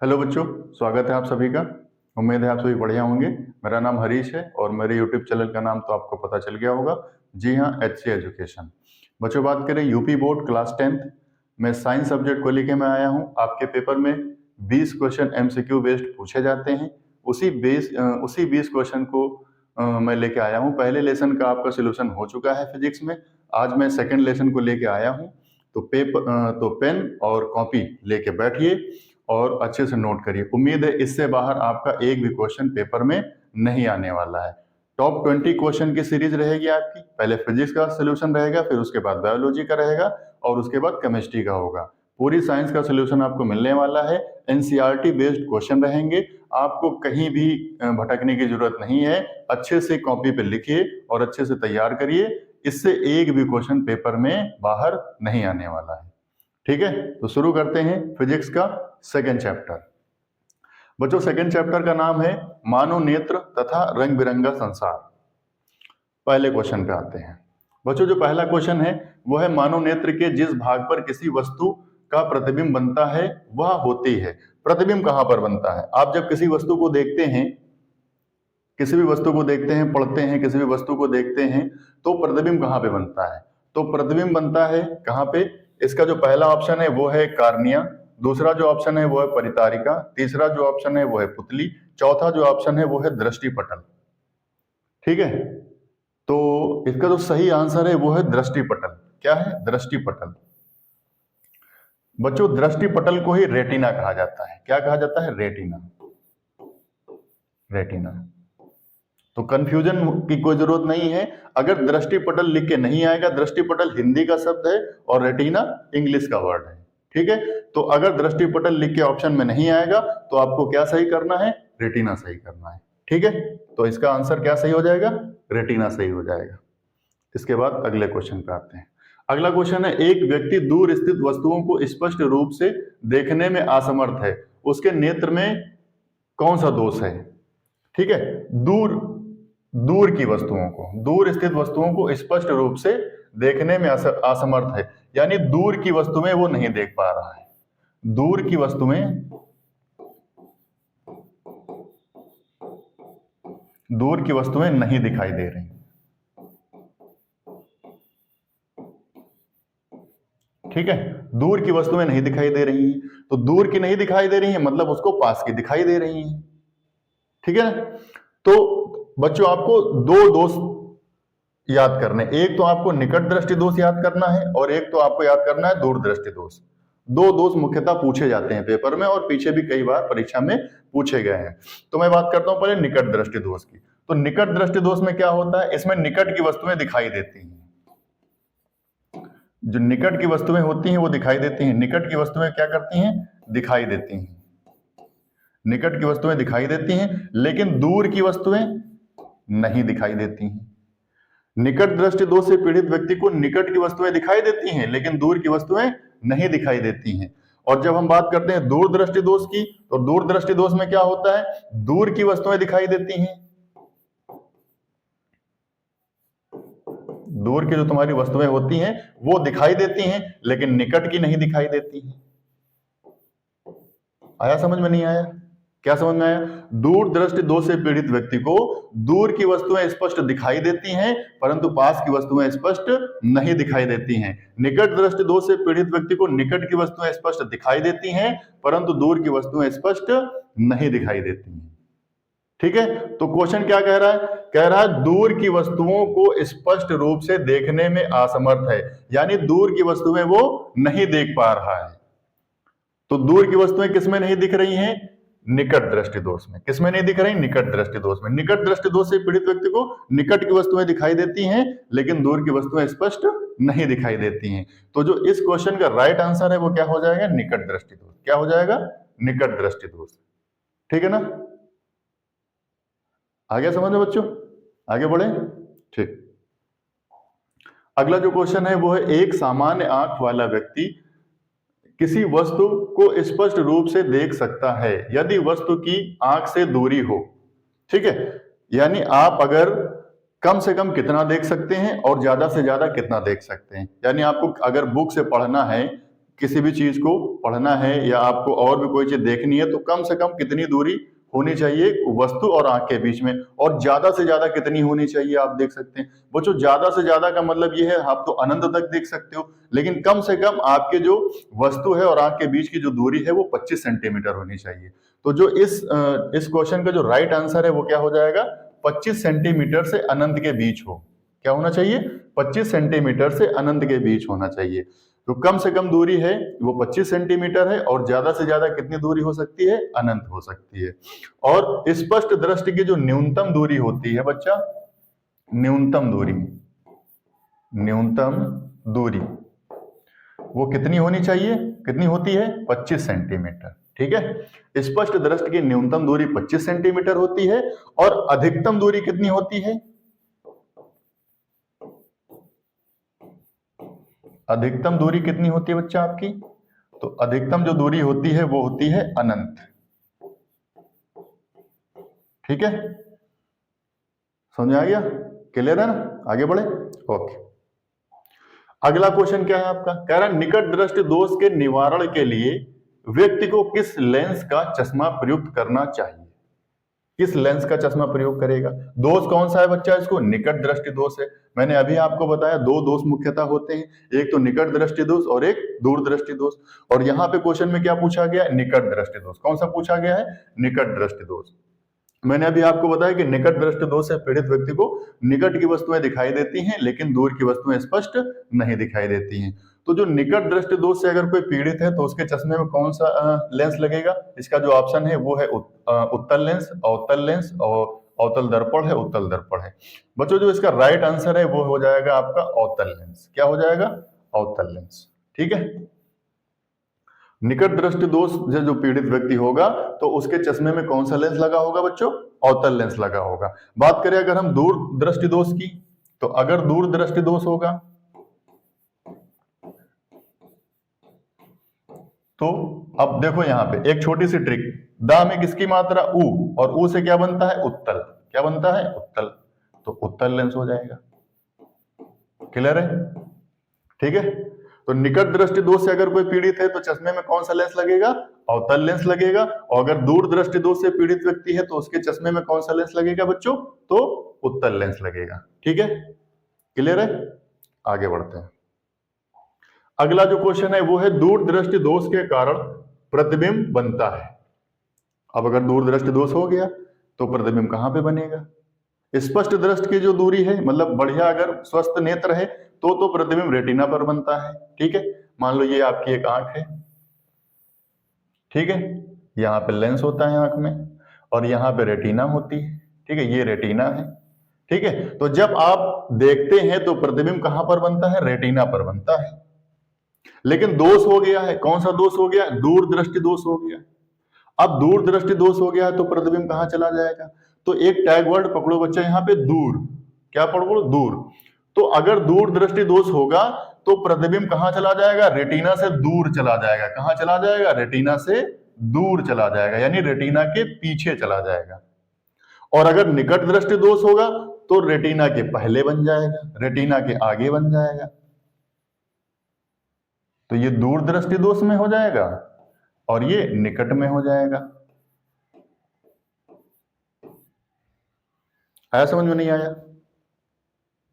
Hello बच्चों, स्वागत है आप सभी का। उम्मीद है आप सभी बढ़िया होंगे। मेरा नाम हरीश है और मेरे यूट्यूब चैनल का नाम तो आपको पता चल गया होगा। जी हाँ, HC एजुकेशन। बच्चों, बात करें यूपी बोर्ड क्लास 10th में साइंस सब्जेक्ट को लेके मैं आया हूँ। आपके पेपर में 20 क्वेश्चन MCQ बेस्ड पूछे जाते हैं। उसी 20 क्वेश्चन को मैं लेके आया हूँ। पहले लेसन का आपका सोल्यूशन हो चुका है फिजिक्स में। आज मैं सेकेंड लेसन को लेके आया हूँ। तो पेन और कॉपी लेके बैठिए और अच्छे से नोट करिए। उम्मीद है इससे बाहर आपका एक भी क्वेश्चन पेपर में नहीं आने वाला है। टॉप 20 क्वेश्चन की सीरीज रहेगी आपकी। पहले फिजिक्स का सोल्यूशन रहेगा, फिर उसके बाद बायोलॉजी का रहेगा और उसके बाद केमिस्ट्री का होगा। पूरी साइंस का सोल्यूशन आपको मिलने वाला है। NCERT बेस्ड क्वेश्चन रहेंगे। आपको कहीं भी भटकने की जरूरत नहीं है। अच्छे से कॉपी पे लिखिए और अच्छे से तैयार करिए। इससे एक भी क्वेश्चन पेपर में बाहर नहीं आने वाला है। ठीक है, तो शुरू करते हैं फिजिक्स का सेकेंड चैप्टर। बच्चों, सेकेंड चैप्टर का नाम है मानव नेत्र तथा रंग बिरंगा संसार। पहले क्वेश्चन पे आते हैं। बच्चों, जो पहला क्वेश्चन है वो है मानव नेत्र के जिस भाग पर किसी वस्तु का प्रतिबिंब बनता है वह होती है। प्रतिबिंब कहां पर बनता है? आप जब किसी वस्तु को देखते हैं, पढ़ते हैं, किसी भी वस्तु को देखते हैं, तो प्रतिबिंब कहां पे बनता है? तो प्रतिबिंब बनता है कहां पे? इसका जो पहला ऑप्शन है वो है कार्निया, दूसरा जो ऑप्शन है वो है परितारिका, तीसरा जो ऑप्शन है वो है पुतली, चौथा जो ऑप्शन है वो है दृष्टिपटल। ठीक है, तो इसका जो सही आंसर है वो है दृष्टिपटल। क्या है? दृष्टिपटल। बच्चों, दृष्टिपटल को ही रेटिना कहा जाता है। क्या कहा जाता है? रेटिना। रेटिना। तो कंफ्यूजन की कोई जरूरत नहीं है। अगर दृष्टिपटल लिख के नहीं आएगा, दृष्टिपटल हिंदी का शब्द है और रेटिना इंग्लिश का वर्ड है। ठीक है, तो अगर दृष्टिपटल लिख के ऑप्शन में नहीं आएगा तो आपको क्या सही करना है? रेटिना सही करना है। ठीक है, तो इसका आंसर क्या सही हो जाएगा? रेटिना सही हो जाएगा। इसके बाद अगले क्वेश्चन पे आते हैं। अगला क्वेश्चन है, एक व्यक्ति दूर स्थित वस्तुओं को स्पष्ट रूप से देखने में असमर्थ है, उसके नेत्र में कौन सा दोष है? ठीक है, दूर स्थित वस्तुओं को स्पष्ट रूप से देखने में असमर्थ है, यानी दूर की वस्तुएं वो नहीं देख पा रहा है। दूर की वस्तुएं नहीं दिखाई दे रही। ठीक है, दूर की वस्तुएं नहीं दिखाई दे रही हैं। तो दूर की नहीं दिखाई दे रही है मतलब उसको पास की दिखाई दे रही है। ठीक है, तो बच्चों आपको दो दोष याद करने, एक तो आपको निकट दृष्टि दोष याद करना है और एक तो आपको याद करना है दूर दृष्टि दोष। दो दोष मुख्यतः पूछे जाते हैं पेपर में और पीछे भी कई बार परीक्षा में पूछे गए हैं। तो मैं बात करता हूं पहले निकट दृष्टि दोष की। तो निकट दृष्टि दोष में क्या होता है? इसमें निकट की वस्तुएं दिखाई देती हैं। जो निकट की वस्तुएं होती हैं वो दिखाई देती हैं। निकट की वस्तुएं क्या करती हैं? दिखाई देती हैं। निकट की वस्तुएं दिखाई देती हैं, लेकिन दूर की वस्तुएं नहीं दिखाई देती हैं। निकट दृष्टि दोष से पीड़ित व्यक्ति को निकट की वस्तुएं दिखाई देती हैं, लेकिन दूर की वस्तुएं नहीं दिखाई देती हैं। और जब हम बात करते हैं दूर दृष्टि दोष की, तो दूर दृष्टि दोष में क्या होता है? दूर की वस्तुएं दिखाई देती हैं। दूर की जो तुम्हारी वस्तुएं होती हैं वो दिखाई देती हैं, लेकिन निकट की नहीं दिखाई देती हैं। आया समझ में? नहीं आया? क्या समझ में आया? दूर दृष्टि दोष से पीड़ित व्यक्ति को दूर की वस्तुएं स्पष्ट दिखाई देती हैं, परंतु पास की वस्तुएं स्पष्ट नहीं दिखाई देती हैं। निकट दृष्टि दोष से पीड़ित व्यक्ति को निकट की वस्तुएं स्पष्ट दिखाई देती हैं, परंतु दूर की वस्तुएं स्पष्ट नहीं दिखाई देती हैं। ठीक है, तो क्वेश्चन क्या कह रहा है? कह रहा है दूर की वस्तुओं को स्पष्ट रूप से देखने में असमर्थ है, यानी दूर की वस्तुएं वो नहीं देख पा रहा है। तो दूर की वस्तुएं किसमें नहीं दिख रही हैं? निकट दृष्टि दोष में। किसमें नहीं दिख रही? निकट दृष्टि दोष में। निकट दृष्टि दोष से पीड़ित व्यक्ति को निकट की वस्तुएं दिखाई देती हैं, लेकिन दूर की वस्तुएं स्पष्ट नहीं दिखाई देती हैं। तो जो इस क्वेश्चन का राइट आंसर है वो क्या हो जाएगा? निकट दृष्टि दोष। क्या हो जाएगा? निकट दृष्टि दोष। ठीक है ना? आ गया समझ में बच्चों? आगे बढ़े। ठीक, अगला जो क्वेश्चन है वो है, एक सामान्य आंख वाला व्यक्ति किसी वस्तु को स्पष्ट रूप से देख सकता है यदि वस्तु की आंख से दूरी हो। ठीक है, यानी आप अगर कम से कम कितना देख सकते हैं और ज्यादा से ज्यादा कितना देख सकते हैं। यानी आपको अगर बुक से पढ़ना है किसी भी चीज को पढ़ना है या आपको और भी कोई चीज देखनी है तो कम से कम कितनी दूरी होनी चाहिए वस्तु और आंख के बीच में, और ज्यादा से ज्यादा कितनी होनी चाहिए आप देख सकते हैं बच्चों। ज्यादा से ज्यादा का मतलब ये है आप तो अनंत तक देख सकते हो, लेकिन कम से कम आपके जो वस्तु है और आंख के बीच की जो दूरी है वो 25 सेंटीमीटर होनी चाहिए। तो जो इस क्वेश्चन का जो राइट आंसर है वो क्या हो जाएगा, 25 सेंटीमीटर से अनंत के बीच हो। क्या होना चाहिए, 25 सेंटीमीटर से अनंत के बीच होना चाहिए। तो कम से कम दूरी है वो 25 सेंटीमीटर है, और ज्यादा से ज्यादा कितनी दूरी हो सकती है, अनंत हो सकती है। और स्पष्ट दृष्टि की जो न्यूनतम दूरी होती है बच्चा, न्यूनतम दूरी वो कितनी होनी चाहिए, कितनी होती है, 25 सेंटीमीटर। ठीक है, स्पष्ट दृष्टि की न्यूनतम दूरी 25 सेंटीमीटर होती है, और अधिकतम दूरी कितनी होती है, अधिकतम दूरी कितनी होती है बच्चा आपकी, तो अधिकतम जो दूरी होती है वो होती है अनंत। ठीक है, समझ आ गया, क्लियर है ना, आगे बढ़े। ओके, अगला क्वेश्चन क्या है आपका, कह रहा निकट दृष्टि दोष के निवारण के लिए व्यक्ति को किस लेंस का चश्मा प्रयुक्त करना चाहिए, किस लेंस का चश्मा प्रयोग करेगा। दोष कौन सा है बच्चा, इसको निकट दृष्टि दोष है। मैंने अभी आपको बताया दो दोष मुख्यतः होते हैं, एक तो निकट दृष्टि दोष और एक दूर दृष्टि दोष। और यहाँ पे क्वेश्चन में क्या पूछा गया है, निकट दृष्टि दोष। कौन सा पूछा गया है, निकट दृष्टि दोष। मैंने अभी आपको बताया कि निकट दृष्टि दोष से पीड़ित व्यक्ति को निकट की वस्तुएं दिखाई देती हैं लेकिन दूर की वस्तुएं स्पष्ट नहीं दिखाई देती हैं। तो जो निकट दृष्टि दोष से अगर कोई पीड़ित है तो उसके चश्मे में कौन सा लेंस लगेगा, इसका जो ऑप्शन है वो है उत्तल लेंस, अवतल लेंस, और अवतल दर्पण है, उत्तल दर्पण है। बच्चों जो इसका राइट आंसर है वो हो जाएगा आपका अवतल लेंस। क्या हो जाएगा, अवतल लेंस। ठीक है, निकट दृष्टि दोष से जो पीड़ित व्यक्ति होगा तो उसके चश्मे में कौन सा लेंस लगा होगा बच्चों, अवतल लेंस लगा होगा। बात करें अगर हम दूर दृष्टि दोष की, तो अगर दूर दृष्टि दोष होगा तो अब देखो यहाँ पे एक छोटी सी ट्रिक, दा में किसकी मात्रा उ, और उ से क्या बनता है, उत्तल। क्या बनता है, उत्तल। तो उत्तल लेंस हो जाएगा। क्लियर है, ठीक है। तो निकट दृष्टि दोष से अगर कोई पीड़ित है तो चश्मे में कौन सा लेंस लगेगा, अवतल लेंस लगेगा। और अगर दूर दृष्टि दोष से पीड़ित व्यक्ति है तो उसके चश्मे में कौन सा लेंस लगेगा बच्चों, तो उत्तल लेंस लगेगा। ठीक है, क्लियर है, आगे बढ़ते हैं। अगला जो क्वेश्चन है वो है दूर दृष्टि दोष के कारण प्रतिबिंब बनता है। अब अगर दूर दृष्टि दोष हो गया तो प्रतिबिंब कहां पे बनेगा, स्पष्ट दृष्टि की जो दूरी है, मतलब बढ़िया अगर स्वस्थ नेत्र है तो प्रतिबिंब रेटिना पर बनता है। ठीक है, मान लो ये आपकी एक आंख है, ठीक है, यहाँ पे लेंस होता है आंख में, और यहाँ पे रेटिना होती है। ठीक है, ये रेटिना है। ठीक है, तो जब आप देखते हैं तो प्रतिबिंब कहां पर बनता है, रेटिना पर बनता है। लेकिन दोष हो गया है, कौन सा दोष हो गया, दूर दृष्टि दोष हो गया। अब दूर दृष्टि दोष हो गया तो प्रतिबिंब कहां चला जाएगा, तो एक टैग वर्ड पकड़ो बच्चा यहाँ पे, दूर। क्या पकड़ो, दूर। तो अगर दूर दृष्टि दोष होगा तो प्रतिबिंब कहां चला जाएगा, रेटिना से दूर चला जाएगा। कहां चला जाएगा, रेटिना से दूर चला जाएगा, यानी रेटिना के पीछे चला जाएगा। और अगर निकट दृष्टि दोष होगा तो रेटिना के पहले बन जाएगा, रेटिना के आगे बन जाएगा। तो ये दूर दृष्टि दोष में हो जाएगा और ये निकट में हो जाएगा। आया समझ में, नहीं आया,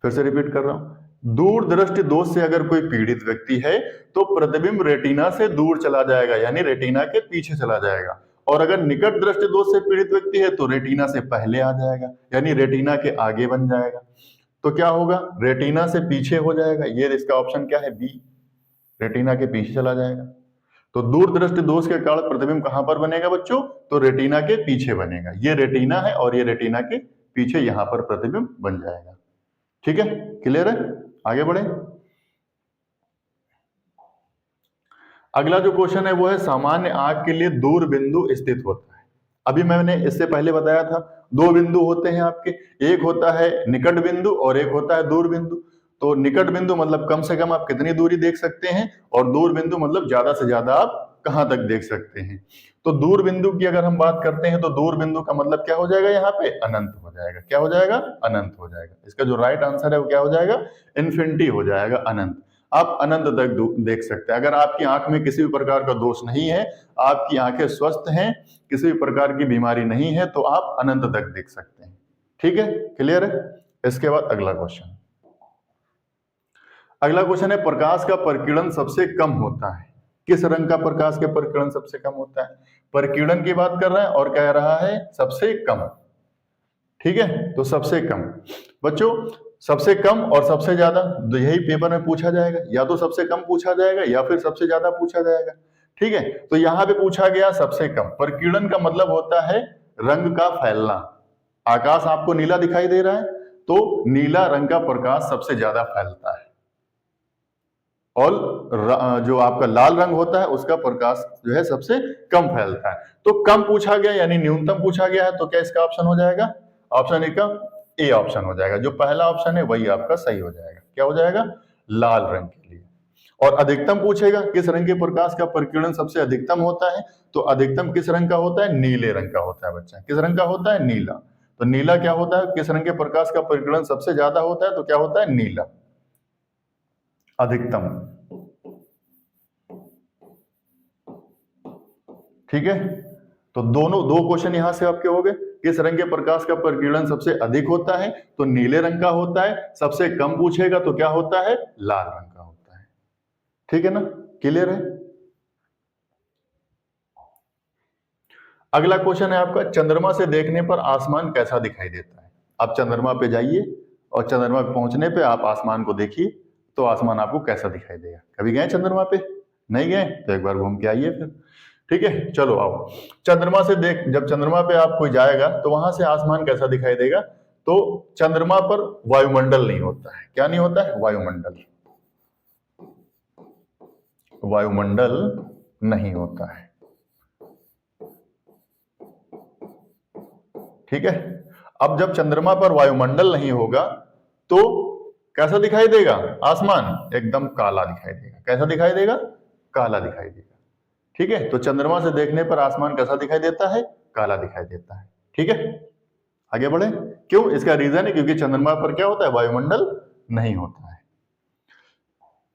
फिर से रिपीट कर रहा हूं। दूर दृष्टि दोष से अगर कोई पीड़ित व्यक्ति है तो प्रतिबिंब रेटिना से दूर चला जाएगा, यानी रेटिना के पीछे चला जाएगा। और अगर निकट दृष्टि दोष से पीड़ित व्यक्ति है तो रेटिना से पहले आ जाएगा, यानी रेटिना के आगे बन जाएगा। तो क्या होगा, रेटिना से पीछे हो जाएगा। ये इसका ऑप्शन क्या है, बी, रेटिना के पीछे चला जाएगा। तो दूर दृष्टि दोष के कारण प्रतिबिंब कहां पर बनेगा बच्चों, तो रेटिना के पीछे बनेगा। ये रेटिना है और ये रेटिना के पीछे यहां पर प्रतिबिंब बन जाएगा। ठीक है, क्लियर है, आगे बढ़े। अगला जो क्वेश्चन है वो है सामान्य आंख के लिए दूर बिंदु स्थित होता है। अभी मैंने इससे पहले बताया था दो बिंदु होते हैं आपके, एक होता है निकट बिंदु और एक होता है दूर बिंदु। तो निकट बिंदु मतलब कम से कम आप कितनी दूरी देख सकते हैं, और दूर बिंदु मतलब ज्यादा से ज्यादा आप कहां तक देख सकते हैं। तो दूर बिंदु की अगर हम बात करते हैं तो दूर बिंदु का मतलब क्या हो जाएगा, यहाँ पे अनंत हो जाएगा। क्या हो जाएगा, अनंत हो जाएगा। इसका जो राइट आंसर है वो क्या हो जाएगा, इन्फिनिटी हो जाएगा, अनंत। आप अनंत तक देख सकते हैं। अगर आपकी आंख में किसी भी प्रकार का दोष नहीं है, आपकी आंखें स्वस्थ हैं, किसी भी प्रकार की बीमारी नहीं है, तो आप अनंत तक देख सकते हैं। ठीक है, क्लियर है। इसके बाद अगला क्वेश्चन, अगला क्वेश्चन है प्रकाश का प्रकीर्णन सबसे कम होता है। किस रंग का प्रकाश का प्रकीर्णन सबसे कम होता है? प्रकीर्णन की बात कर रहा है और कह रहा है सबसे कम। ठीक है, तो सबसे कम बच्चों, सबसे कम और सबसे ज्यादा तो यही पेपर में पूछा जाएगा, या तो सबसे कम पूछा जाएगा या फिर सबसे ज्यादा पूछा जाएगा। ठीक है, तो यहां पे पूछा गया सबसे कम। प्रकीर्णन का मतलब होता है रंग का फैलना। आकाश आपको नीला दिखाई दे रहा है, तो नीला रंग का प्रकाश सबसे ज्यादा फैलता है, और जो आपका लाल रंग होता है उसका प्रकाश जो है सबसे कम फैलता है। तो कम पूछा गया यानी न्यूनतम पूछा गया है, तो क्या इसका ऑप्शन हो जाएगा? ऑप्शन ए का ए ऑप्शन हो जाएगा। जो पहला ऑप्शन है वही आपका सही हो जाएगा। क्या हो जाएगा? लाल रंग के लिए। और अधिकतम पूछेगा किस रंग के प्रकाश का प्रकीर्णन सबसे अधिकतम होता है, तो अधिकतम किस रंग का होता है? नीले रंग का होता है बच्चा। किस रंग का होता है? नीला। तो नीला क्या होता है? किस रंग के प्रकाश का प्रकीर्णन सबसे ज्यादा होता है, तो क्या होता है? नीला, अधिकतम। ठीक है, तो दोनों दो क्वेश्चन यहां से आपके हो गए। किस रंग के प्रकाश का प्रकीर्णन सबसे अधिक होता है, तो नीले रंग का होता है। सबसे कम पूछेगा तो क्या होता है? लाल रंग का होता है। ठीक है ना, क्लियर है। अगला क्वेश्चन है आपका, चंद्रमा से देखने पर आसमान कैसा दिखाई देता है? आप चंद्रमा पे जाइए और चंद्रमा पे पहुंचने पे आप आसमान को देखिए, तो आसमान आपको कैसा दिखाई देगा? कभी गए चंद्रमा पे? नहीं गए तो एक बार घूम के आइए फिर। ठीक है, चलो आओ। चंद्रमा से जब चंद्रमा पे आप कोई जाएगा तो वहां से आसमान कैसा दिखाई देगा? तो चंद्रमा पर वायुमंडल नहीं होता है। क्या नहीं होता है? वायुमंडल। वायुमंडल नहीं होता है। ठीक है, अब जब चंद्रमा पर वायुमंडल नहीं होगा तो कैसा दिखाई देगा आसमान? एकदम काला दिखाई देगा। कैसा दिखाई देगा? काला दिखाई देगा। ठीक है, तो चंद्रमा से देखने पर आसमान कैसा दिखाई देता है? काला दिखाई देता है। ठीक है, आगे बढ़े। क्यों? इसका रीजन है क्योंकि चंद्रमा पर क्या होता है? वायुमंडल नहीं होता है।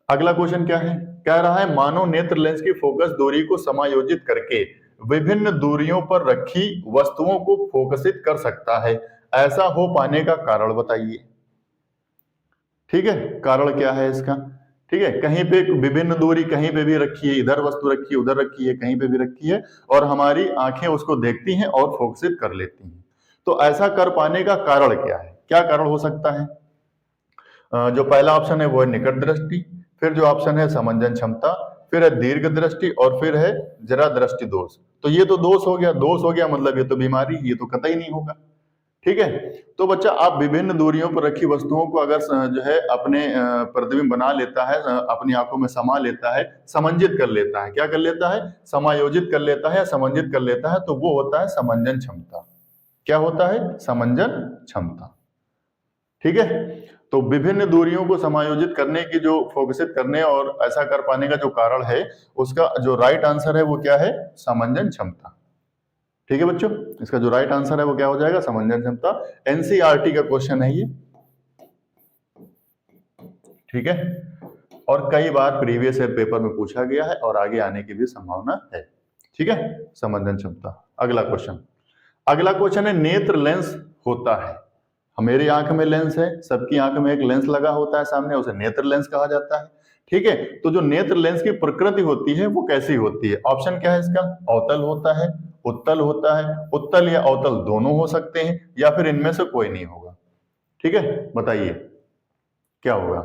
अगला क्वेश्चन क्या है? कह रहा है मानव नेत्र लेंस की फोकस दूरी को समायोजित करके विभिन्न दूरियों पर रखी वस्तुओं को फोकसित कर सकता है। ऐसा हो पाने का कारण बताइए। ठीक है, कारण क्या है इसका? ठीक है, कहीं पे विभिन्न दूरी कहीं पे भी रखी है, इधर वस्तु रखी है, उधर रखी है, कहीं पे भी रखी है, और हमारी आंखें उसको देखती हैं और फोकसित कर लेती हैं। तो ऐसा कर पाने का कारण क्या है? क्या कारण हो सकता है? जो पहला ऑप्शन है वो है निकट दृष्टि, फिर जो ऑप्शन है समंजन क्षमता, फिर है दीर्घ दृष्टि, और फिर है जरा दृष्टि दोष। तो ये तो दोष हो गया। दोष हो गया मतलब ये तो बीमारी, ये तो कतई नहीं होगा। ठीक है, तो बच्चा आप विभिन्न दूरियों पर रखी वस्तुओं को अगर जो है अपने प्रतिबिंब बना लेता है, अपनी आंखों में समा लेता है, समंजित कर लेता है। क्या कर लेता है? समायोजित कर लेता है, समंजित कर लेता है, तो वो होता है समंजन क्षमता। क्या होता है? समंजन क्षमता। ठीक है, तो विभिन्न दूरियों को समायोजित करने की जो फोकसित करने और ऐसा कर पाने का जो कारण है, उसका जो राइट आंसर है वो क्या है? समंजन क्षमता। ठीक है बच्चों, इसका जो राइट आंसर है वो क्या हो जाएगा? समंजन क्षमता। एनसीईआरटी का क्वेश्चन है ये। ठीक है, और कई बार प्रीवियस ईयर पेपर में पूछा गया है और आगे आने की भी संभावना है। ठीक है, समंजन क्षमता। अगला क्वेश्चन, अगला क्वेश्चन है नेत्र लेंस होता है। मेरी आंख में लेंस है, सबकी आंख में एक लेंस लगा होता है सामने, उसे नेत्र लेंस कहा जाता है। ठीक है, तो जो नेत्र लेंस की प्रकृति होती है वो कैसी होती है? ऑप्शन क्या है इसका? अवतल होता है, उत्तल होता है, उत्तल या अवतल दोनों हो सकते हैं, या फिर इनमें से कोई नहीं होगा। ठीक है, बताइए क्या होगा?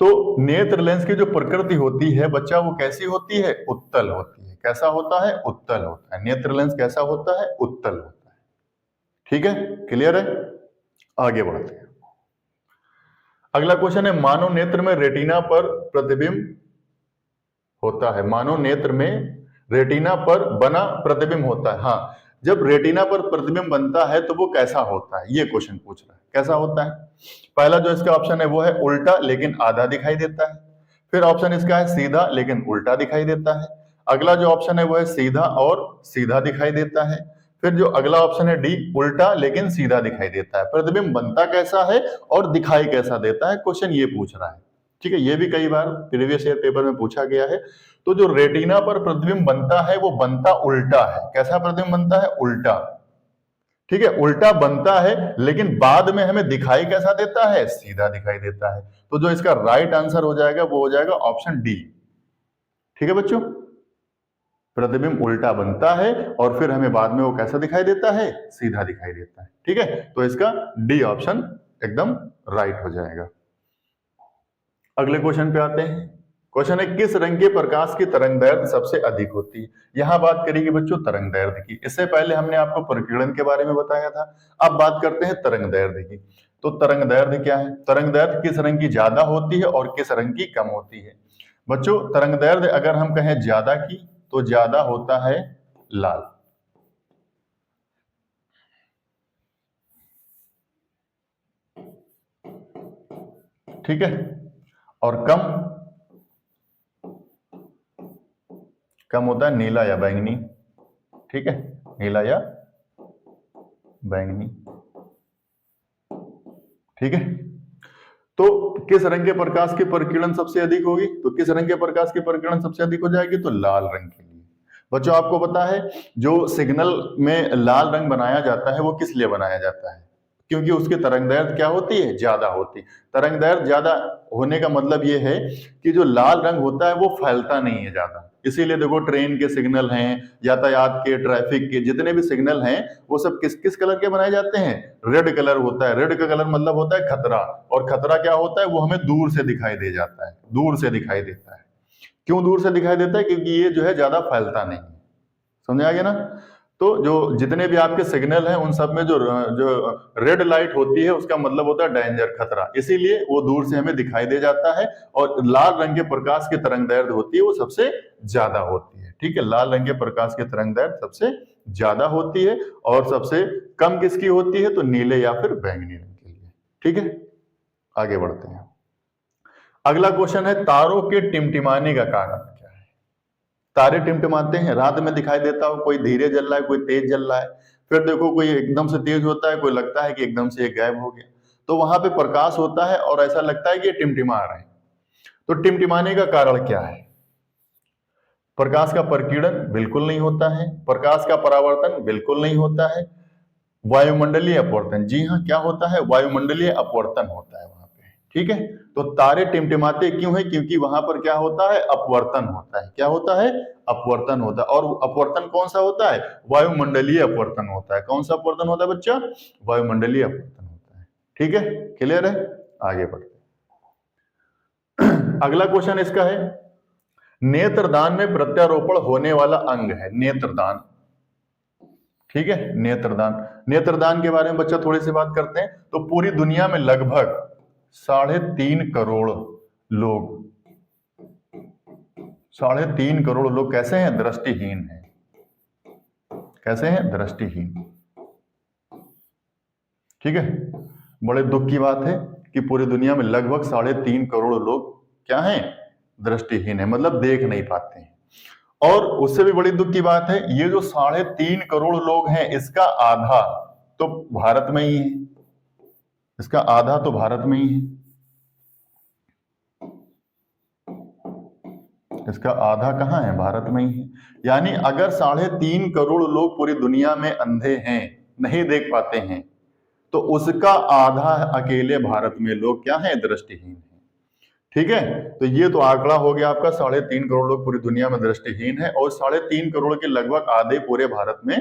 तो नेत्र लेंस की जो प्रकृति होती है बच्चा वो कैसी होती है? उत्तल होती है। कैसा होता है? उत्तल होता है। नेत्र लेंस कैसा होता है? उत्तल होता है। ठीक है, क्लियर है। आगे बढ़ते हैं। अगला क्वेश्चन है मानव नेत्र में रेटिना पर प्रतिबिंब होता है। मानव नेत्र में रेटिना पर बना प्रतिबिंब होता है। हाँ, जब रेटिना पर प्रतिबिंब बनता है तो वो कैसा होता है? ये क्वेश्चन पूछ रहा है, कैसा होता है? पहला जो इसका ऑप्शन है वो है उल्टा लेकिन आधा दिखाई देता है। फिर ऑप्शन इसका है सीधा लेकिन उल्टा दिखाई देता है। अगला जो ऑप्शन है वो है सीधा और सीधा दिखाई देता है। फिर जो अगला ऑप्शन है डी, उल्टा लेकिन सीधा दिखाई देता है। प्रतिबिंब बनता कैसा है और दिखाई कैसा देता है? क्वेश्चन ये पूछ रहा है। ठीक है, ये भी कई बार प्रीवियस ईयर पेपर में पूछा गया है। तो जो रेटिना पर प्रतिबिंब बनता है वो बनता उल्टा है। कैसा प्रतिबिंब बनता है? उल्टा। ठीक है, उल्टा बनता है, लेकिन बाद में हमें दिखाई कैसा देता है? सीधा दिखाई देता है। तो जो इसका राइट आंसर हो जाएगा वो हो जाएगा ऑप्शन डी। ठीक है बच्चों, प्रतिबिंब उल्टा बनता है और फिर हमें बाद में वो कैसा दिखाई देता है? सीधा दिखाई देता है। ठीक है, तो इसका डी ऑप्शन एकदम राइट हो जाएगा। अगले क्वेश्चन पे आते हैं। क्वेश्चन है, किस रंग के प्रकाश की तरंगदैर्घ्य सबसे अधिक होती है? यहां बात करेंगे बच्चों तरंगदैर्घ्य की। इससे पहले हमने आपको प्रकीर्णन के बारे में बताया था। अब बात करते हैं तरंगदैर्घ्य की। तो तरंगदैर्घ्य क्या है? तरंगदैर्घ्य किस रंग की ज्यादा होती है और किस रंग की कम होती है? बच्चों, तरंगदैर्घ्य अगर हम कहें ज्यादा की तो ज्यादा होता है लाल। ठीक है, और कम होता है नीला या बैंगनी। ठीक है, नीला या बैंगनी। ठीक है, तो किस रंग के प्रकाश की प्रकीर्णन सबसे अधिक होगी? तो किस रंग के प्रकाश की प्रकीर्णन सबसे अधिक हो जाएगी? तो लाल रंग के लिए। बच्चों, आपको पता है जो सिग्नल में लाल रंग बनाया जाता है वो किस लिए बनाया जाता है? क्योंकि उसकी तरंगदैर्घ्य क्या होती है? ज्यादा होती। तरंगदैर्घ्य ज्यादा होने का मतलब ये है कि जो लाल रंग होता है वो फैलता नहीं है ज्यादा। इसीलिए देखो, ट्रेन के सिग्नल हैं, यातायात के, ट्रैफिक के जितने भी सिग्नल हैं वो सब किस किस कलर के बनाए जाते हैं? रेड कलर होता है। रेड का कलर मतलब होता है खतरा, और खतरा क्या होता है? वो हमें दूर से दिखाई दे जाता है, दूर से दिखाई देता है। क्यों दूर से दिखाई देता है? क्योंकि ये जो है ज्यादा फैलता नहीं है। समझ आ गया ना? तो जो जितने भी आपके सिग्नल हैं उन सब में जो रेड लाइट होती है उसका मतलब होता है डेंजर, खतरा। इसीलिए वो दूर से हमें दिखाई दे जाता है। और लाल रंग के प्रकाश की तरंगदैर्घ्य होती है वो सबसे ज्यादा होती है। ठीक है, लाल रंग के प्रकाश की तरंगदैर्घ्य सबसे ज्यादा होती है। और सबसे कम किसकी होती है? तो नीले या फिर बैंगनी रंग के लिए। ठीक है, आगे बढ़ते हैं। अगला क्वेश्चन है, तारों के टिमटिमाने का कारण क्या है? तारे टिमटिमाते हैं, रात में दिखाई देता हो, कोई धीरे जल रहा है, कोई तेज जल रहा है। फिर देखो, कोई एकदम से तेज होता है, कोई लगता है कि एकदम से ये गायब हो गया। तो वहां पे प्रकाश होता है और ऐसा लगता है कि ये टिमटिमा रहे हैं। तो टिमटिमाने का कारण क्या है? प्रकाश का प्रकीर्णन बिल्कुल नहीं होता है। प्रकाश का परावर्तन बिल्कुल नहीं होता है। वायुमंडलीय अपवर्तन, जी हाँ, क्या होता है? वायुमंडलीय अपवर्तन होता है वहां पे। ठीक है, तो तारे टिमटिमाते क्यों है? क्योंकि वहां पर क्या होता है? अपवर्तन होता है। क्या होता है? अपवर्तन होता है। और अपवर्तन कौन सा होता है? वायुमंडलीय अपवर्तन होता है। कौन सा अपवर्तन होता है बच्चा? वायुमंडलीय अपवर्तन होता है। ठीक है, क्लियर है? आगे बढ़ते। अगला क्वेश्चन इसका है, नेत्रदान में प्रत्यारोपण होने वाला अंग है नेत्रदान। ठीक है, नेत्रदान। नेत्रदान के बारे में बच्चा थोड़ी सी बात करते हैं। तो पूरी दुनिया में लगभग 3.5 करोड़ लोग, 3.5 करोड़ लोग कैसे हैं? दृष्टिहीन हैं। कैसे हैं? दृष्टिहीन। ठीक है, बड़े दुख की बात है कि पूरी दुनिया में लगभग 3.5 करोड़ लोग क्या हैं? दृष्टिहीन है, मतलब देख नहीं पाते हैं। और उससे भी बड़ी दुख की बात है, ये जो 3.5 करोड़ लोग हैं इसका आधा तो भारत में ही है। इसका आधा तो भारत में ही है। इसका आधा कहां है? भारत में ही है। यानी अगर 3.5 करोड़ लोग पूरी दुनिया में अंधे हैं, नहीं देख पाते हैं, तो उसका आधा अकेले भारत में लोग क्या है? दृष्टिहीन है। ठीक है, तो ये तो आंकड़ा हो गया आपका, 3.5 करोड़ लोग पूरी दुनिया में दृष्टिहीन है और 3.5 करोड़ के लगभग आधे पूरे भारत में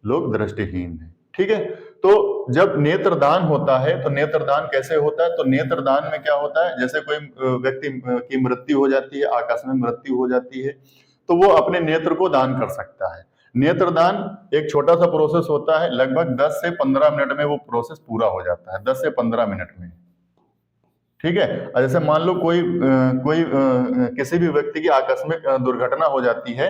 लोग दृष्टिहीन है। ठीक है, तो जब नेत्रदान होता है तो नेत्रदान कैसे होता है? तो नेत्रदान में क्या होता है, जैसे कोई व्यक्ति की मृत्यु हो जाती है, आकस्मिक मृत्यु हो जाती है, तो वो अपने नेत्र को दान कर सकता है। नेत्रदान एक छोटा सा प्रोसेस होता है, लगभग 10 से 15 मिनट में वो प्रोसेस पूरा हो जाता है। 10 से 15 मिनट में। ठीक है, जैसे मान लो कोई किसी भी व्यक्ति की आकस्मिक दुर्घटना हो जाती है,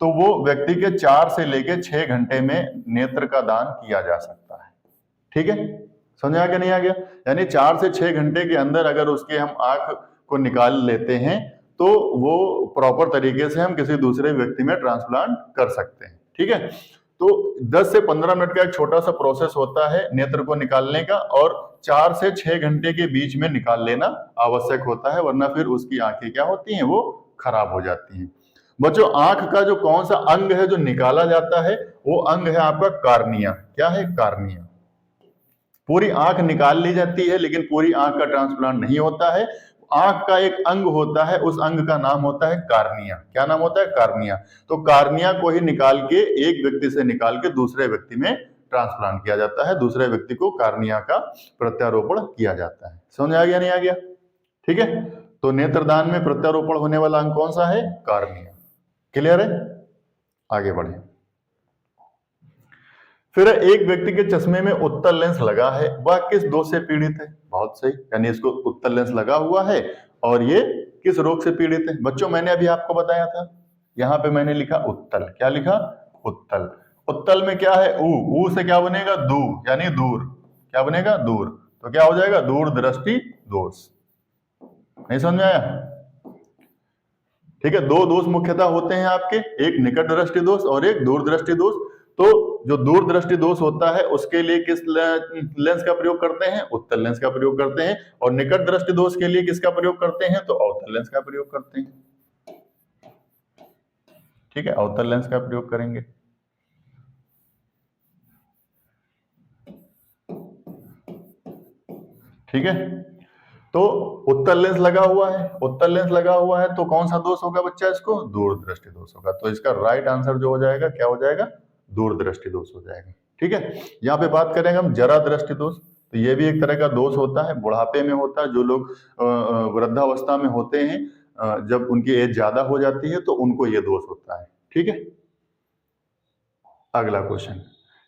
तो वो व्यक्ति के 4 से लेके 6 घंटे में नेत्र का दान किया जा सकता है। ठीक है, समझ आ गया नहीं आ गया? यानी 4 से 6 घंटे के अंदर अगर उसके हम आंख को निकाल लेते हैं तो वो प्रॉपर तरीके से हम किसी दूसरे व्यक्ति में ट्रांसप्लांट कर सकते हैं। ठीक है, तो 10 से 15 मिनट का एक छोटा सा प्रोसेस होता है नेत्र को निकालने का, और 4 से 6 घंटे के बीच में निकाल लेना आवश्यक होता है, वरना फिर उसकी आंखें क्या होती हैं, वो खराब हो जाती हैं। बच्चों आंख का जो कौन सा अंग है जो निकाला जाता है, वो अंग है आपका कार्निया। क्या है? कार्निया। पूरी आंख निकाल ली जाती है लेकिन पूरी आंख का ट्रांसप्लांट नहीं होता है। आंख का एक अंग होता है, उस अंग का नाम होता है कार्निया। क्या नाम होता है? कार्निया। तो कार्निया को ही निकाल के एक व्यक्ति से निकाल के दूसरे व्यक्ति में ट्रांसप्लांट किया जाता है, दूसरे व्यक्ति को कार्निया का प्रत्यारोपण किया जाता है। समझ आ गया नहीं आ गया? ठीक है, तो नेत्रदान में प्रत्यारोपण होने वाला अंग कौन सा है? कार्निया। क्लियर है? आगे बढ़े। फिर एक व्यक्ति के चश्मे में उत्तल लेंस लगा है, वह किस दोष से पीड़ित है? बहुत सही, यानी इसको उत्तल लेंस लगा हुआ है और ये किस रोग से पीड़ित है? बच्चों मैंने अभी आपको बताया था, यहां पे मैंने लिखा उत्तल। क्या लिखा? उत्तल। उत्तल में क्या है? ऊ से क्या बनेगा? दू, यानी दूर। क्या बनेगा? दूर। तो क्या हो जाएगा? दूर दृष्टि दोष। नहीं समझ में आया? ठीक है, दो दोष मुख्यतः होते हैं आपके, एक निकट दृष्टि दोष और एक दूर दृष्टि दोष। तो जो दूर दृष्टि दोष होता है उसके लिए किस लेंस का प्रयोग करते हैं? उत्तल लेंस का प्रयोग करते हैं। और निकट दृष्टि दोष के लिए किसका प्रयोग करते हैं? तो अवतल लेंस का प्रयोग करते हैं। ठीक है, अवतल लेंस का प्रयोग करेंगे। ठीक है, तो उत्तल लेंस लगा हुआ है, उत्तल लेंस लगा हुआ है तो कौन सा दोष होगा बच्चा? इसको दूर दृष्टि दोष होगा। तो इसका राइट आंसर जो हो जाएगा, क्या हो जाएगा? दूर दृष्टि दोष हो जाएगा। ठीक है, यहाँ पे बात करेंगे हम जरा दृष्टि दोष। तो ये भी एक तरह का दोष होता है, बुढ़ापे में होता है। जो लोग वृद्धावस्था में होते हैं, जब उनकी एज ज्यादा हो जाती है तो उनको ये दोष होता है। ठीक है, अगला क्वेश्चन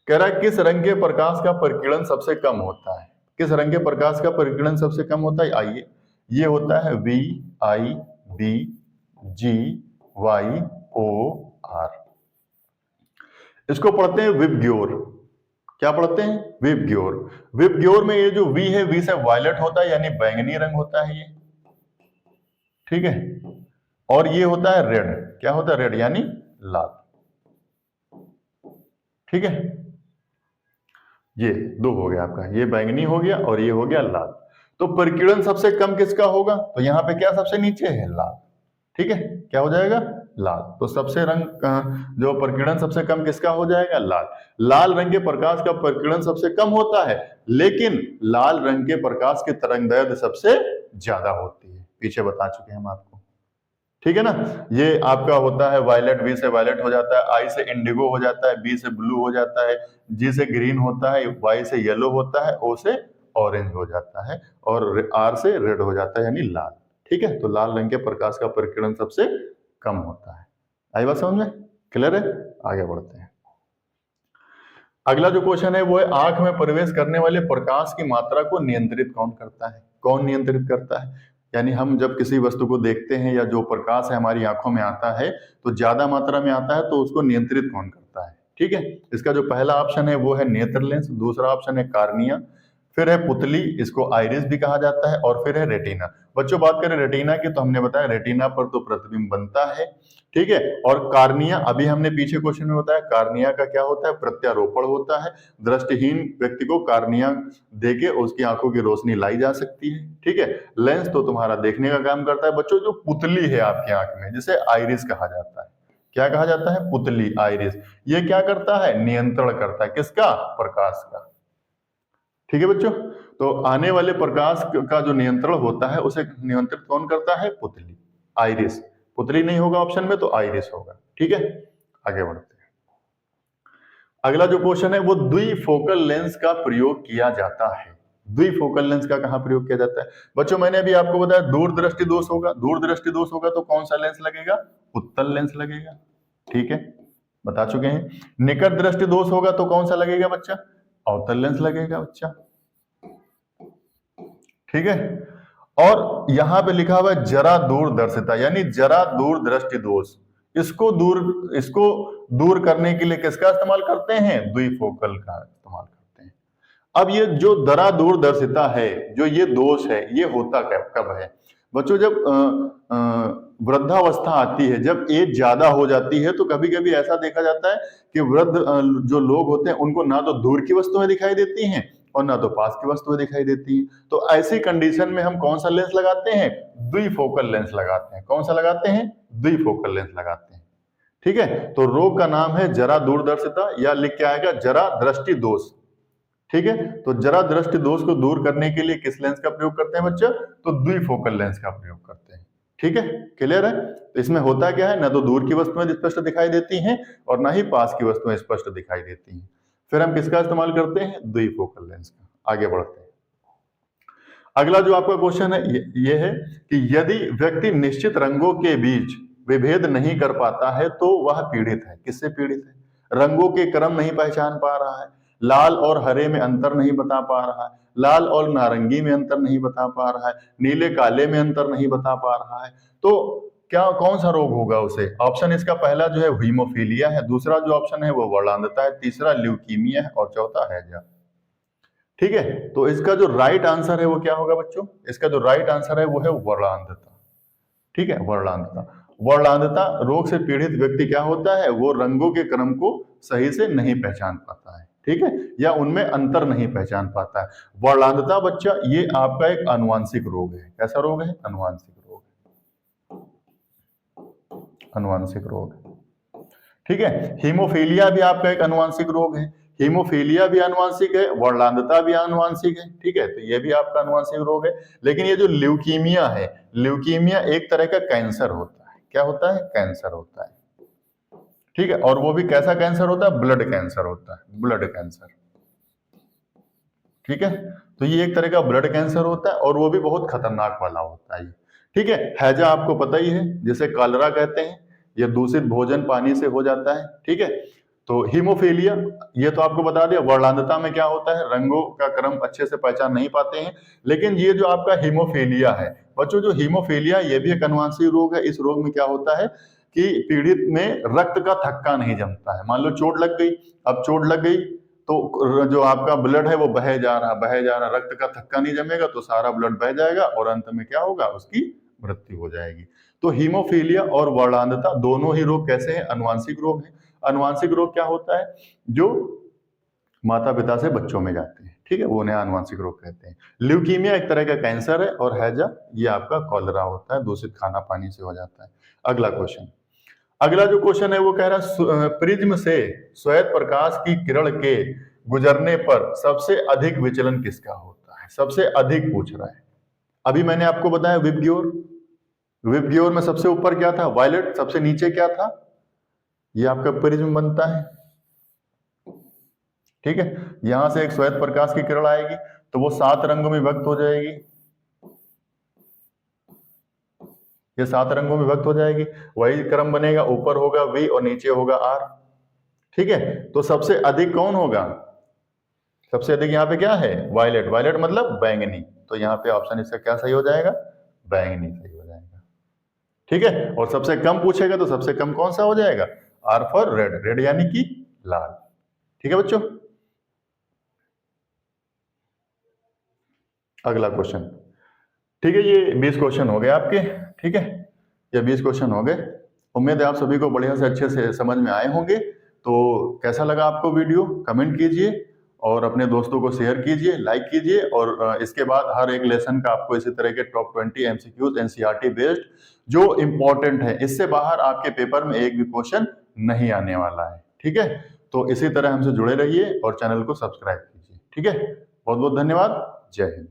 कह रहा है किस रंग के प्रकाश का परिकिरण सबसे कम होता है? किस रंग के प्रकाश का परिकिरण सबसे कम होता है? आइए, ये होता है VIBGYOR। इसको पढ़ते हैं विबग्योर। क्या पढ़ते हैं? विबग्योर। विबग्योर में ये जो वी है, वी से वायलेट होता है, यानी बैंगनी रंग होता है ये। ठीक है, और ये होता है रेड। क्या होता है? रेड, यानी लाल। ठीक है, ये दो हो गया आपका, ये बैंगनी हो गया और ये हो गया लाल। तो परिकिरण सबसे कम किसका होगा? तो यहाँ पे क्या सबसे नीचे है? लाल। ठीक है, क्या हो जाएगा? लाल। तो सबसे रंग जो परिकिरण सबसे कम किसका हो जाएगा? लाल। लाल रंग के प्रकाश का परिकिरण सबसे कम होता है, लेकिन लाल रंग के प्रकाश की तरंगदैर्घ्य सबसे ज्यादा होती है। पीछे बता चुके हैं हम आपको। ठीक है ना, ये आपका होता है वायलेट, वी से वायलेट हो जाता है, आई से इंडिगो हो जाता है, बी से ब्लू हो जाता है, जी से ग्रीन होता है, वाई से येलो होता है, ओ से ऑरेंज हो जाता है और आर से रेड हो जाता है, यानी लाल। ठीक है, तो लाल रंग के प्रकाश का परिकिरण सबसे कम होता है। आई बात समझ में? क्लियर है? आगे बढ़ते हैं। अगला जो क्वेश्चन है वो है आंख में प्रवेश करने वाले प्रकाश की मात्रा को नियंत्रित कौन करता है? कौन नियंत्रित करता है? यानी हम जब किसी वस्तु को देखते हैं या जो प्रकाश है हमारी आंखों में आता है तो ज्यादा मात्रा में आता है, तो उसको नियंत्रित कौन करता है? ठीक है, इसका जो पहला ऑप्शन है वो है नेत्र लेंस, दूसरा ऑप्शन है कार्निया, फिर है पुतली, इसको आइरिस भी कहा जाता है, और फिर है रेटिना। बच्चों बात करें रेटिना की तो हमने बताया रेटिना पर तो प्रतिबिंब बनता है। ठीक है, और कार्निया अभी हमने पीछे क्वेश्चन में बताया, कार्निया का क्या होता है? प्रत्यारोपण होता है। दृष्टिहीन व्यक्ति को कार्निया देके उसकी आंखों की रोशनी लाई जा सकती है। ठीक है, लेंस तो तुम्हारा देखने का काम करता है। बच्चों जो पुतली है आपकी आंख में, जिसे आइरिस कहा जाता है, क्या कहा जाता है? पुतली, आइरिस। ये क्या करता है? नियंत्रण करता है, किसका? प्रकाश का। ठीक है बच्चों, तो आने वाले प्रकाश का जो नियंत्रण होता है उसे नियंत्रित कौन करता है? पुतली, आइरिस। पुतली नहीं होगा ऑप्शन में तो आइरिस होगा। ठीक है, आगे बढ़ते हैं। अगला जो क्वेश्चन है वो द्विफोकल लेंस का प्रयोग किया जाता है। द्विफोकल लेंस का कहां प्रयोग किया जाता है? बच्चों मैंने अभी आपको बताया दूर दृष्टि दोष होगा, दूर दृष्टि दोष होगा तो कौन सा लेंस लगेगा? उत्तल लेंस लगेगा। ठीक है, बता चुके हैं। निकट दृष्टि दोष होगा तो कौन सा लगेगा बच्चा? अवतल लेंस लगेगा बच्चा। ठीक है, और यहां पे लिखा हुआ है जरा दूरदर्शिता, यानी जरा दूरदृष्टि दोष। इसको दूर करने के लिए किसका इस्तेमाल करते हैं? द्विफोकल का इस्तेमाल करते हैं। अब ये जो जरा दूरदर्शिता है, जो ये दोष है, ये होता कब है बच्चों? जब वृद्धावस्था आती है, जब एज ज्यादा हो जाती है, तो कभी कभी ऐसा देखा जाता है कि वृद्ध जो लोग होते हैं उनको ना तो दूर की वस्तुएं दिखाई देती हैं और ना तो पास की वस्तुएं दिखाई देती हैं। तो ऐसी कंडीशन में हम कौन सा लेंस लगाते हैं? द्विफोकल लेंस लगाते हैं। कौन सा लगाते हैं? द्विफोकल लेंस लगाते हैं। ठीक है, तो रोग का नाम है जरा दूरदर्शिता, या लिख के आएगा जरा दृष्टि दोष। ठीक है, तो जरा दृष्टि दोष को दूर करने के लिए किस लेंस का प्रयोग करते हैं बच्चा? तो द्विफोकल लेंस का प्रयोग करते हैं। ठीक है, क्लियर है? तो इसमें होता क्या है, ना तो दूर की वस्तुएं स्पष्ट दिखाई देती हैं और ना ही पास की वस्तुएं स्पष्ट दिखाई देती हैं। फिर हम किसका इस्तेमाल करते हैं? द्विफोकल लेंस का। आगे बढ़ते हैं। अगला जो आपका क्वेश्चन है ये है कि यदि व्यक्ति निश्चित रंगों के बीच विभेद नहीं कर पाता है तो वह पीड़ित है। किससे पीड़ित है? रंगों के क्रम नहीं पहचान पा रहा है, लाल और हरे में अंतर नहीं बता पा रहा है, लाल और नारंगी में अंतर नहीं बता पा रहा है, नीले काले में अंतर नहीं बता पा रहा है, तो क्या कौन सा रोग होगा उसे? ऑप्शन इसका पहला जो है हीमोफीलिया है, दूसरा जो ऑप्शन है वो वर्णांधता है, तीसरा ल्यूकीमिया है और चौथा हैजा। ठीक है, तो इसका जो राइट आंसर है वो क्या होगा बच्चों? इसका जो राइट आंसर है वो है वर्णांधता। ठीक है, वर्णांधता। वर्णांधता रोग से पीड़ित व्यक्ति क्या होता है? वो रंगों के क्रम को सही से नहीं पहचान पाता है। ठीक है, या उनमें अंतर नहीं पहचान पाता है। वर्णांधता बच्चा ये आपका एक आनुवांशिक रोग है। कैसा रोग है? आनुवांशिक रोग। आनुवांशिक रोग। ठीक है, हीमोफीलिया भी आपका एक आनुवांशिक रोग है। हीमोफीलिया भी आनुवांशिक है, वर्णांधता भी आनुवांशिक है। ठीक है, तो ये भी आपका आनुवांशिक रोग है। लेकिन ये जो ल्यूकीमिया है, ल्यूकीमिया एक तरह का कैंसर होता है। क्या होता है? कैंसर होता है। ठीक है, और वो भी कैसा कैंसर होता है? ब्लड कैंसर होता है, ब्लड कैंसर। ठीक है, तो ये एक तरह का ब्लड कैंसर होता है और वो भी बहुत खतरनाक वाला होता है। ठीक है, हैजा आपको पता ही है, जिसे कॉलरा कहते हैं, ये दूषित भोजन पानी से हो जाता है। ठीक है, तो हीमोफीलिया ये तो आपको बता दिया। वर्णांधता में क्या होता है? रंगों का क्रम अच्छे से पहचान नहीं पाते हैं। लेकिन ये जो आपका हीमोफीलिया है बच्चों, जो हीमोफीलिया ये भी एक आनुवांशिक रोग है। इस रोग में क्या होता है कि पीड़ित में रक्त का थक्का नहीं जमता है। मान लो चोट लग गई, अब चोट लग गई तो जो आपका ब्लड है वो बह जा रहा, रक्त का थक्का नहीं जमेगा तो सारा ब्लड बह जाएगा और अंत में क्या होगा? उसकी मृत्यु हो जाएगी। तो हीमोफीलिया और वर्णांधता दोनों ही रोग कैसे हैं? आनुवांशिक रोग हैं। आनुवांशिक रोग क्या होता है? जो माता पिता से बच्चों में जाते हैं। ठीक है, वो उन्हें आनुवांशिक रोग कहते हैं। ल्यूकीमिया एक तरह का कैंसर है और हैजा ये आपका कॉलरा होता है, दूषित खाना पानी से हो जाता है। अगला क्वेश्चन। अगला जो क्वेश्चन है वो कह रहा है प्रिज्म से श्वेत प्रकाश की किरण के गुजरने पर सबसे अधिक विचलन किसका होता है? सबसे अधिक पूछ रहा है। अभी मैंने आपको बताया विबग्योर। विबग्योर में सबसे ऊपर क्या था? वायलेट। सबसे नीचे क्या था? ये आपका प्रिज्म बनता है। ठीक है, यहां से एक श्वेत प्रकाश की किरण आएगी तो वो 7 रंगों में विभक्त हो जाएगी। ये 7 रंगों में विभक्त हो जाएगी। वही क्रम बनेगा, ऊपर होगा V और नीचे होगा R। ठीक है, तो सबसे अधिक कौन होगा? सबसे अधिक यहाँ पे क्या है? वायलेट। वायलेट मतलब बैंगनी। तो यहाँ पे ऑप्शन इसका क्या सही हो जाएगा? बैंगनी सही हो जाएगा। ठीक है, और सबसे कम पूछेगा तो सबसे कम कौन सा हो जाएगा? R for red. रेड यानी कि लाल। ठीक है बच्चों, अगला क्वेश्चन। ठीक है, ये 20 क्वेश्चन हो गए आपके। ठीक है, ये 20 क्वेश्चन हो गए। उम्मीद है आप सभी को बढ़िया से अच्छे से समझ में आए होंगे। तो कैसा लगा आपको वीडियो? कमेंट कीजिए और अपने दोस्तों को शेयर कीजिए, लाइक कीजिए। और इसके बाद हर एक लेसन का आपको इसी तरह के टॉप 20 MCQs NCERT बेस्ड जो इंपॉर्टेंट है, इससे बाहर आपके पेपर में एक भी क्वेश्चन नहीं आने वाला है। ठीक है, तो इसी तरह हमसे जुड़े रहिए और चैनल को सब्सक्राइब कीजिए। ठीक है, बहुत बहुत धन्यवाद। जय हिंद।